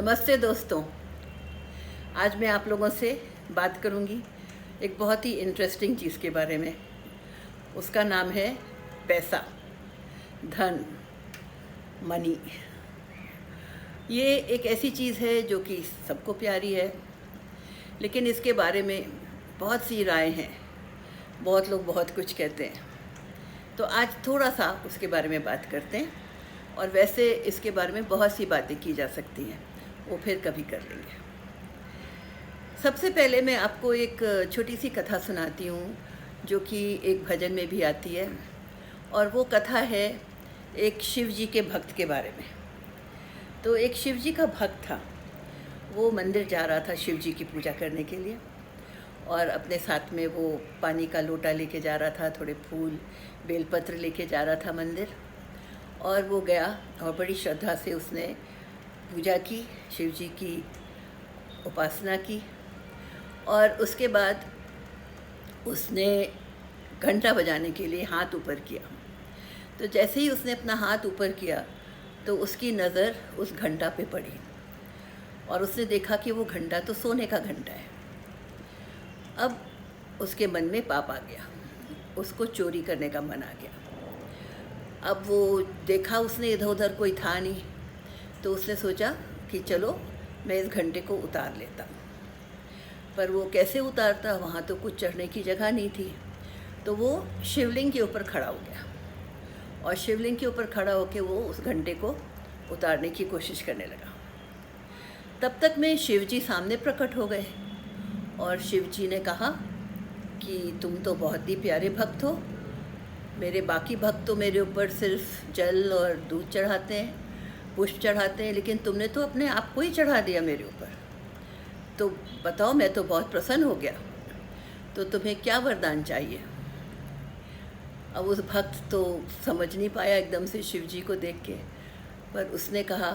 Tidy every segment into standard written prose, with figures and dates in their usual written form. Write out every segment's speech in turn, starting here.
नमस्ते दोस्तों। आज मैं आप लोगों से बात करूंगी एक बहुत ही इंटरेस्टिंग चीज़ के बारे में। उसका नाम है पैसा, धन, मनी। ये एक ऐसी चीज़ है जो कि सबको प्यारी है, लेकिन इसके बारे में बहुत सी राय हैं। बहुत लोग बहुत कुछ कहते हैं। तो आज थोड़ा सा उसके बारे में बात करते हैं, और वैसे इसके बारे में बहुत सी बातें की जा सकती हैं, वो फिर कभी कर लेंगे। सबसे पहले मैं आपको एक छोटी सी कथा सुनाती हूँ, जो कि एक भजन में भी आती है, और वो कथा है एक शिव जी के भक्त के बारे में। तो एक शिव जी का भक्त था, वो मंदिर जा रहा था शिव जी की पूजा करने के लिए, और अपने साथ में वो पानी का लोटा लेके जा रहा था, थोड़े फूल बेलपत्र लेके जा रहा था मंदिर। और वो गया और बड़ी श्रद्धा से उसने पूजा की, शिव जी की उपासना की, और उसके बाद उसने घंटा बजाने के लिए हाथ ऊपर किया। तो जैसे ही उसने अपना हाथ ऊपर किया तो उसकी नज़र उस घंटा पे पड़ी, और उसने देखा कि वो घंटा तो सोने का घंटा है। अब उसके मन में पाप आ गया, उसको चोरी करने का मन आ गया। अब वो देखा उसने, इधर उधर कोई था नहीं, तो उसने सोचा कि चलो मैं इस घंटे को उतार लेता हूँ। पर वो कैसे उतारता, वहाँ तो कुछ चढ़ने की जगह नहीं थी। तो वो शिवलिंग के ऊपर खड़ा हो गया, और शिवलिंग के ऊपर खड़ा होकर वो उस घंटे को उतारने की कोशिश करने लगा। तब तक में शिव जी सामने प्रकट हो गए, और शिव जी ने कहा कि तुम तो बहुत ही प्यारे भक्त हो। मेरे बाकी भक्त तो मेरे ऊपर सिर्फ जल और दूध चढ़ाते हैं, पुष्प चढ़ाते हैं, लेकिन तुमने तो अपने आप को ही चढ़ा दिया मेरे ऊपर। तो बताओ, मैं तो बहुत प्रसन्न हो गया। तो तुम्हें क्या वरदान चाहिए? अब उस भक्त तो समझ नहीं पाया एकदम से शिव जी को देख के, पर उसने कहा,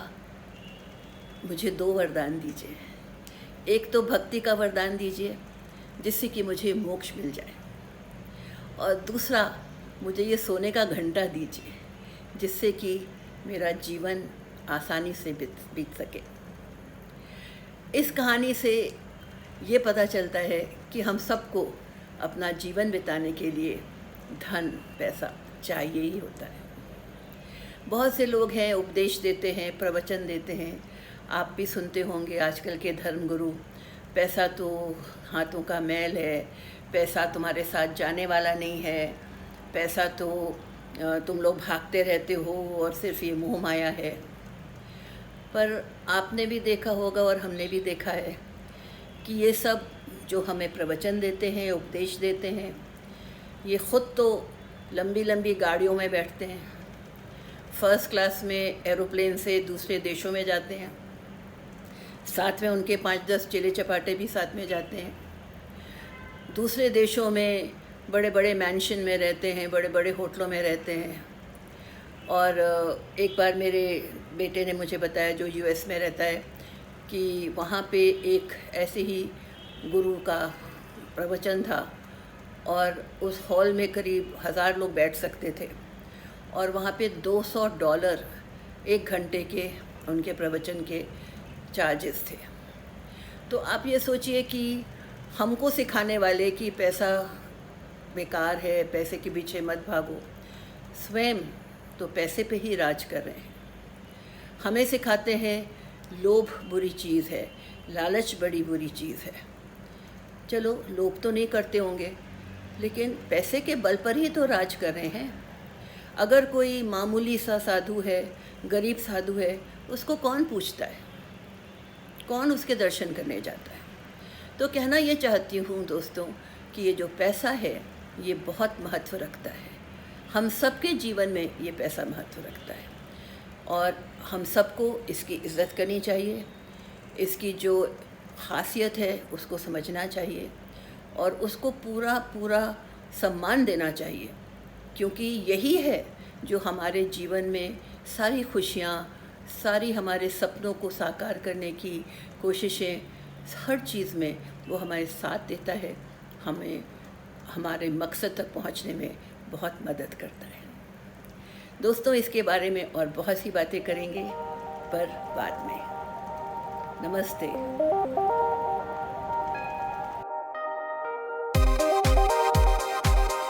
मुझे 2 वरदान दीजिए। एक तो भक्ति का वरदान दीजिए जिससे कि मुझे मोक्ष मिल जाए, और दूसरा मुझे ये सोने का घंटा दीजिए जिससे कि मेरा जीवन आसानी से बीत सके। इस कहानी से ये पता चलता है कि हम सबको अपना जीवन बिताने के लिए धन, पैसा चाहिए ही होता है। बहुत से लोग हैं, उपदेश देते हैं, प्रवचन देते हैं, आप भी सुनते होंगे आजकल के धर्मगुरु, पैसा तो हाथों का मैल है, पैसा तुम्हारे साथ जाने वाला नहीं है, पैसा तो तुम लोग भागते रहते हो और सिर्फ ये मोह माया है। पर आपने भी देखा होगा और हमने भी देखा है कि ये सब जो हमें प्रवचन देते हैं, उपदेश देते हैं, ये ख़ुद तो लंबी लंबी गाड़ियों में बैठते हैं, फर्स्ट क्लास में एरोप्लेन से दूसरे देशों में जाते हैं, साथ में उनके 5-10 चेले चपाटे भी साथ में जाते हैं, दूसरे देशों में बड़े बड़े मैंशन में रहते हैं, बड़े बड़े होटलों में रहते हैं। और एक बार मेरे बेटे ने मुझे बताया, जो यूएस में रहता है, कि वहाँ पे एक ऐसे ही गुरु का प्रवचन था, और उस हॉल में करीब 1000 लोग बैठ सकते थे, और वहाँ पे $200 1 घंटे के उनके प्रवचन के चार्जेस थे। तो आप ये सोचिए कि हमको सिखाने वाले कि पैसा बेकार है, पैसे के पीछे मत भागो, स्वयं तो पैसे पे ही राज कर रहे हैं। हमें सिखाते हैं लोभ बुरी चीज़ है, लालच बड़ी बुरी चीज़ है। चलो, लोभ तो नहीं करते होंगे, लेकिन पैसे के बल पर ही तो राज कर रहे हैं। अगर कोई मामूली सा साधु है, गरीब साधु है, उसको कौन पूछता है, कौन उसके दर्शन करने जाता है? तो कहना ये चाहती हूँ दोस्तों कि ये जो पैसा है ये बहुत महत्व रखता है। हम सबके जीवन में ये पैसा महत्व रखता है, और हम सबको इसकी इज़्ज़त करनी चाहिए, इसकी जो ख़ासियत है उसको समझना चाहिए, और उसको पूरा पूरा सम्मान देना चाहिए, क्योंकि यही है जो हमारे जीवन में सारी खुशियाँ, सारी हमारे सपनों को साकार करने की कोशिशें, हर चीज़ में वो हमारे साथ देता है, हमें हमारे मकसद तक पहुंचने में बहुत मदद करता है। दोस्तों, इसके बारे में और बहुत सी बातें करेंगे, पर बाद में। नमस्ते।